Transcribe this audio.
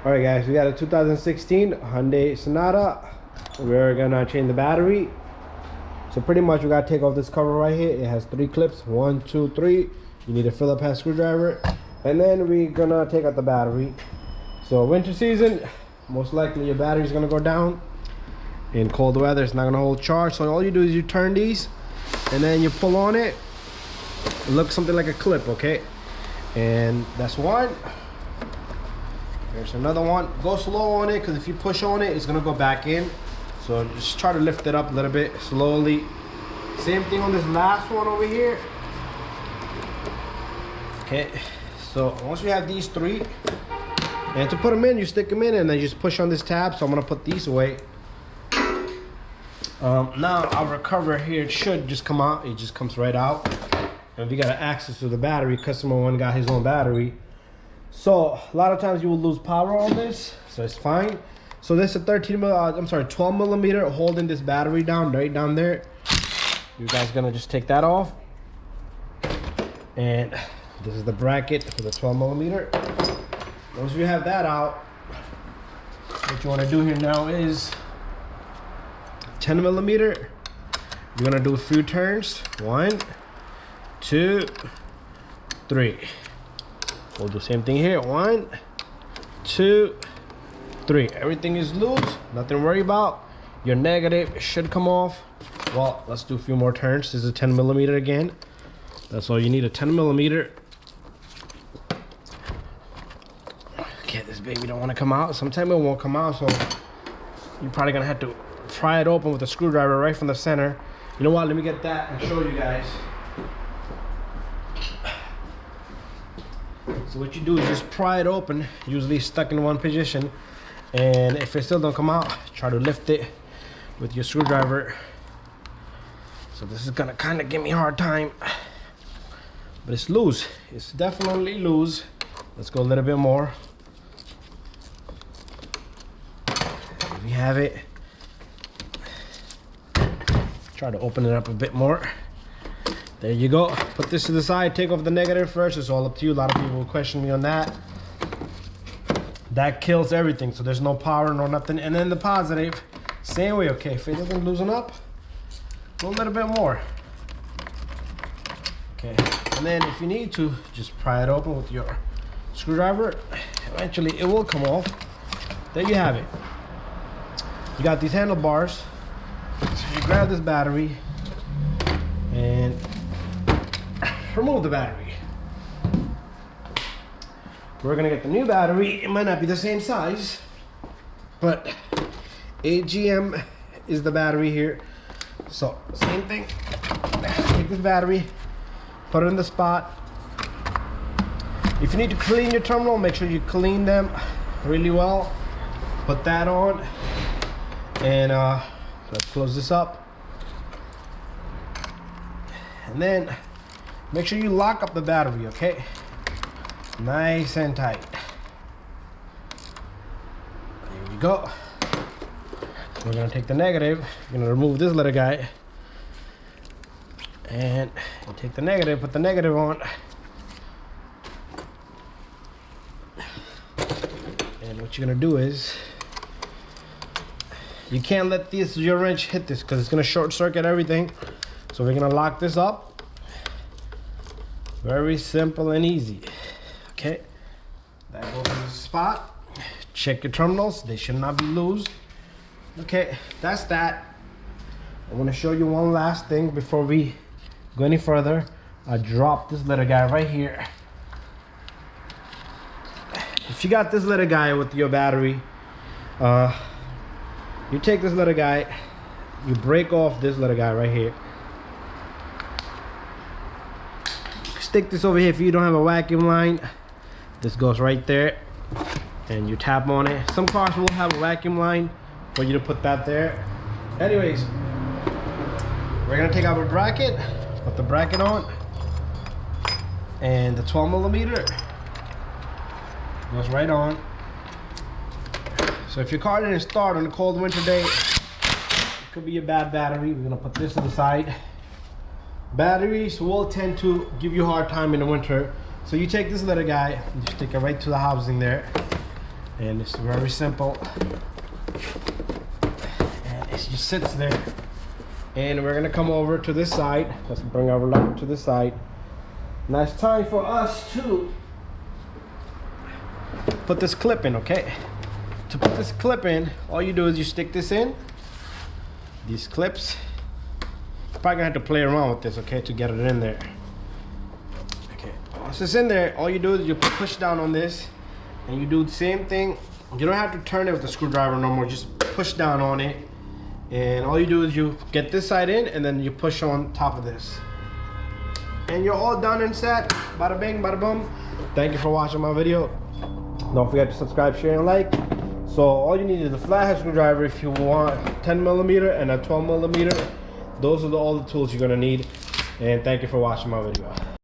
All right, guys, we got a 2016 Hyundai Sonata. We're gonna change the battery. So pretty much we gotta take off this cover right here. It has 3 clips, 1, 2, 3. You need a Phillips head screwdriver, and then we're gonna take out the battery. So winter season, most likely your battery is gonna go down. In cold weather, it's not gonna hold charge. So all you do is you turn these, and then you pull on it. It looks something like a clip, okay? And that's one. There's another one. Go slow on it, because if you push on it, it's gonna go back in. So just try to lift it up a little bit slowly. Same thing on this last one over here. Okay, so once we have these 3, and to put them in, you stick them in and then you just push on this tab. So I'm gonna put these away. Now our cover here, it should just come out. It just comes right out. And we got access to the battery. Customer one got his own battery. So a lot of times you will lose power on this, so it's fine. So this is a 12 millimeter holding this battery down, right down there. You guys gonna just take that off. And this is the bracket for the 12 millimeter. Once you have that out, what you wanna do here now is 10 millimeter. You're gonna do a few turns. 1, 2, 3. We'll do the same thing here. 1, 2, 3. Everything is loose, nothing to worry about. Your negative should come off. Well, let's do a few more turns. This is a 10 millimeter again. That's all you need, a 10 millimeter. Okay, this baby don't want to come out. Sometimes it won't come out, so you're probably gonna have to pry it open with a screwdriver right from the center. You know what? Let me get that and show you guys. So what you do is just pry it open, usually stuck in one position, and if it still don't come out, try to lift it with your screwdriver. So this is gonna kind of give me a hard time, but it's loose. It's definitely loose. Let's go a little bit more. There we have it. Try to open it up a bit more. There you go. Put this to the side. Take off the negative first. It's all up to you. A lot of people will question me on that. That kills everything. So there's no power, no nothing. And then the positive, same way. Okay, if it doesn't loosen up, go a little bit more. Okay, and then if you need to, just pry it open with your screwdriver. Eventually, it will come off. There you have it. You got these handlebars. So you grab this battery and remove the battery. We're gonna get the new battery. It might not be the same size, but AGM is the battery here. So same thing. Take this battery, put it in the spot. If you need to clean your terminal, make sure you clean them really well. Put that on, and let's close this up. And then make sure you lock up the battery, okay? Nice and tight. There you go. We're gonna take the negative. We're gonna remove this little guy. And you take the negative, put the negative on. And what you're gonna do is, you can't let your wrench hit this because it's gonna short circuit everything. So we're gonna lock this up. Very simple and easy. Okay, that goes in the spot. Check your terminals, they should not be loose. Okay, that's that. I wanna show you one last thing before we go any further. I dropped this little guy right here. If you got this little guy with your battery, you take this little guy, you break off this little guy right here. Stick this over here. If you don't have a vacuum line, this goes right there, and you tap on it. Some cars will have a vacuum line for you to put that there. Anyways, we're gonna take out a bracket, put the bracket on, and the 12 millimeter goes right on. So if your car didn't start on a cold winter day, it could be a bad battery. We're gonna put this to the side. Batteries will tend to give you a hard time in the winter. So you take this little guy, you stick it right to the housing there, And it's very simple. And it just sits there. And we're gonna come over to this side. Let's bring our lamp to this side. Now it's time for us to put this clip in, okay? To put this clip in, all you do is you stick this in. These clips. You're probably gonna have to play around with this, okay, to get it in there. Okay, once it's in there, all you do is you push down on this and you do the same thing. You don't have to turn it with the screwdriver no more, just push down on it. And all you do is you get this side in and then you push on top of this. And you're all done and set. Bada bing, bada boom. Thank you for watching my video. Don't forget to subscribe, share, and like. So all you need is a flathead screwdriver if you want 10mm and a 12mm. Those are all the tools you're gonna need. And thank you for watching my video.